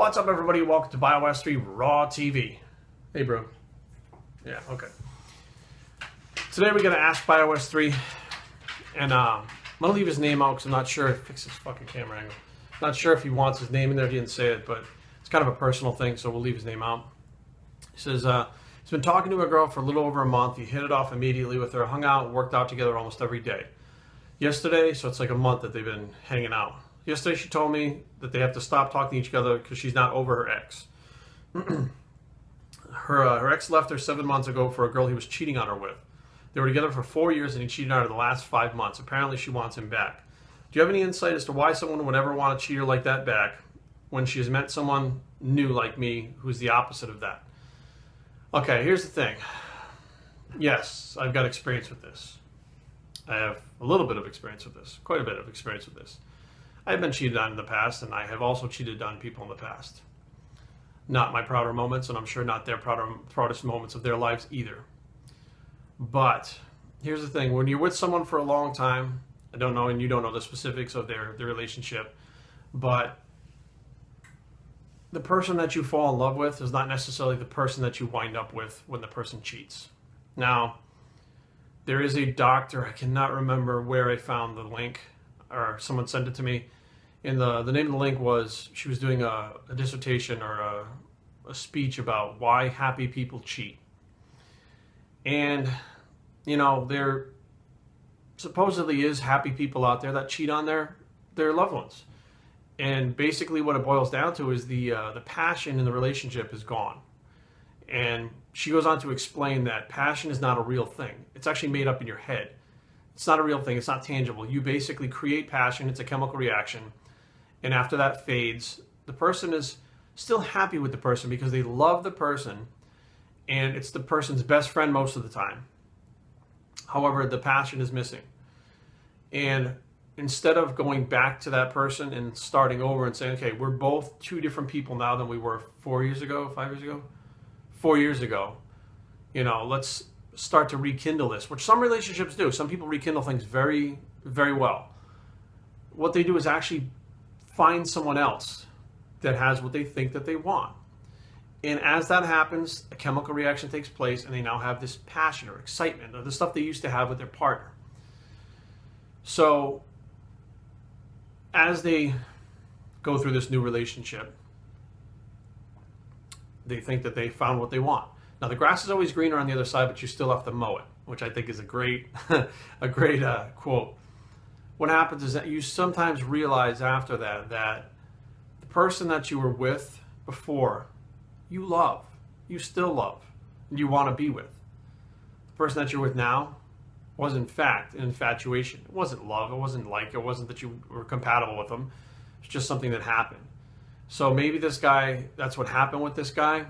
What's up, everybody? Welcome to Bios3 Raw TV. Hey, bro. Yeah, okay. Today we're going to ask Bios3, and I'm going to leave his name out because I'm not sure. Fix his fucking camera angle. Not sure if he wants his name in there. He didn't say it, but it's kind of a personal thing, so we'll leave his name out. He says he's been talking to a girl for a little over a month. He hit it off immediately with her, hung out, worked out together almost every day. Yesterday, so it's like a month that they've been hanging out. Yesterday she told me that they have to stop talking to each other because she's not over her ex. her ex left her 7 months ago for a girl he was cheating on her with. They were together for 4 years and he cheated on her the last 5 months. Apparently she wants him back. Do you have any insight as to why someone would ever want to cheat her like that back when she has met someone new like me who's the opposite of that? Okay, here's the thing. Yes, I've got experience with this. I have a little bit of experience with this. Quite a bit of experience with this. I have been cheated on in the past, and I have also cheated on people in the past. Not my prouder moments, and I'm sure not their proudest moments of their lives either. But here's the thing. When you're with someone for a long time, I don't know, and you don't know the specifics of their relationship, but the person that you fall in love with is not necessarily the person that you wind up with when the person cheats. Now, there is a doctor, I cannot remember where I found the link, or someone sent it to me, and the name of the link was, she was doing a dissertation or a speech about why happy people cheat. And, you know, there supposedly is happy people out there that cheat on their loved ones. And basically what it boils down to is the passion in the relationship is gone. And she goes on to explain that passion is not a real thing. It's actually made up in your head. It's not a real thing. It's not tangible. You basically create passion. It's a chemical reaction. And after that fades, the person is still happy with the person because they love the person. And it's the person's best friend most of the time. However, the passion is missing. And instead of going back to that person and starting over and saying, okay, we're both two different people now than we were 4 years ago, 5 years ago, 4 years ago, you know, let's start to rekindle this, which some relationships do. Some people rekindle things very, very well. What they do is actually find someone else that has what they think that they want. And as that happens, a chemical reaction takes place and they now have this passion or excitement or the stuff they used to have with their partner. So as they go through this new relationship, they think that they found what they want. Now, the grass is always greener on the other side, but you still have to mow it, which I think is a great quote. What happens is that you sometimes realize after that the person that you were with before, you love, you still love, and you want to be with. The person that you're with now was in fact an infatuation. It wasn't love, it wasn't like, it wasn't that you were compatible with them. It's just something that happened. So maybe this guy, that's what happened with this guy.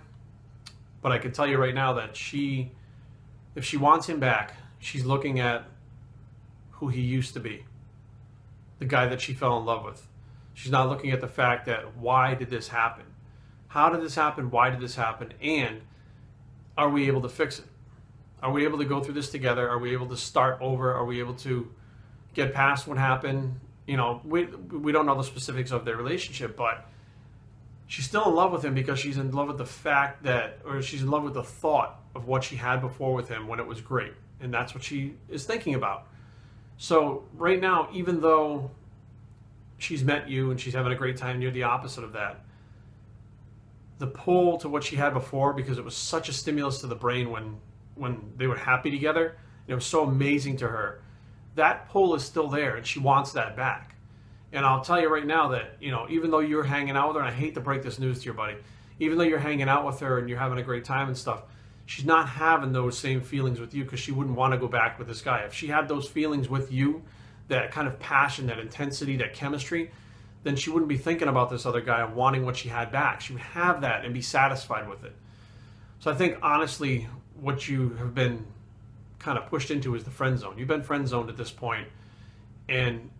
But I can tell you right now that if she wants him back, she's looking at who he used to be. The guy that she fell in love with. She's not looking at the fact that, why did this happen? How did this happen? Why did this happen? And are we able to fix it? Are we able to go through this together? Are we able to start over? Are we able to get past what happened? You know, we don't know the specifics of their relationship, but she's still in love with him because she's in love with the fact that, or she's in love with the thought of what she had before with him when it was great. And that's what she is thinking about. So right now, even though she's met you and she's having a great time, you're the opposite of that. The pull to what she had before, because it was such a stimulus to the brain when they were happy together, and it was so amazing to her, that pull is still there and she wants that back. And I'll tell you right now that, you know, even though you're hanging out with her, and I hate to break this news to your buddy, even though you're hanging out with her and you're having a great time and stuff, she's not having those same feelings with you because she wouldn't want to go back with this guy. If she had those feelings with you, that kind of passion, that intensity, that chemistry, then she wouldn't be thinking about this other guy and wanting what she had back. She would have that and be satisfied with it. So I think, honestly, what you have been kind of pushed into is the friend zone. You've been friend zoned at this point. And,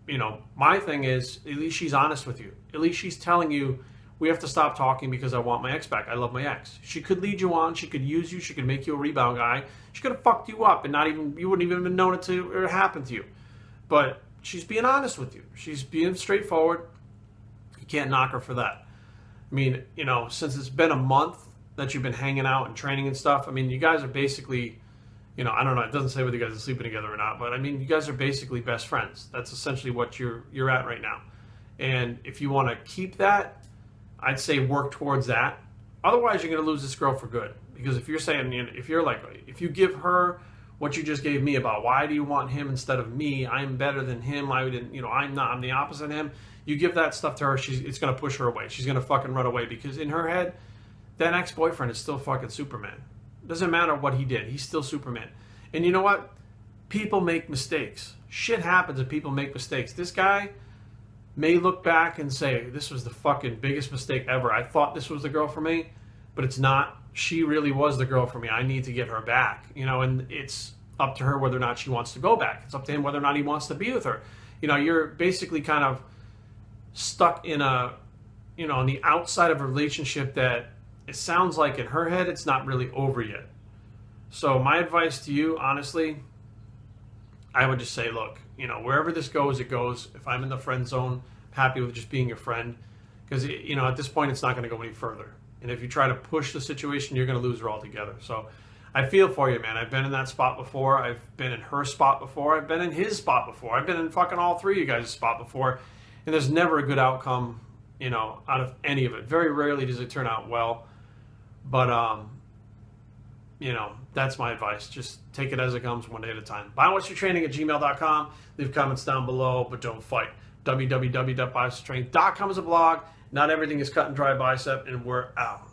you know, my thing is, at least she's honest with you. At least she's telling you, we have to stop talking because I want my ex back. I love my ex. She could lead you on. She could use you. She could make you a rebound guy. She could have fucked you up and you wouldn't even have known it to or happen to you. But she's being honest with you. She's being straightforward. You can't knock her for that. I mean, you know, since it's been a month that you've been hanging out and training and stuff, I mean, you guys are basically, you know, I don't know, it doesn't say whether you guys are sleeping together or not, but I mean, you guys are basically best friends. That's essentially what you're at right now. And if you want to keep that, I'd say work towards that. Otherwise, you're going to lose this girl for good. Because if you're saying, you know, if you're like, if you give her what you just gave me about why do you want him instead of me, I'm better than him, I wouldn't, you know, I'm the opposite of him, you give that stuff to her, it's going to push her away. She's going to fucking run away, because in her head, that ex-boyfriend is still fucking Superman. Doesn't matter what he did, he's still Superman. And you know what? People make mistakes. Shit happens and people make mistakes. This guy may look back and say, this was the fucking biggest mistake ever. I thought this was the girl for me, but it's not. She really was the girl for me. I need to get her back. You know, and it's up to her whether or not she wants to go back. It's up to him whether or not he wants to be with her. You know, you're basically kind of stuck in a, you know, on the outside of a relationship that it sounds like in her head it's not really over yet. So my advice to you, honestly, I would just say, look, you know, wherever this goes, it goes. If I'm in the friend zone, I'm happy with just being your friend, because, you know, at this point, it's not going to go any further. And if you try to push the situation, you're going to lose her altogether. So I feel for you, man. I've been in that spot before. I've been in her spot before. I've been in his spot before. I've been in fucking all three of you guys' spot before. And there's never a good outcome, you know, out of any of it. Very rarely does it turn out well. But, you know, that's my advice. Just take it as it comes, one day at a time. BioWhat'sYourTraining@gmail.com. Leave comments down below, but don't fight. www.bios3training.com is a blog. Not everything is cut and dry bicep, and we're out.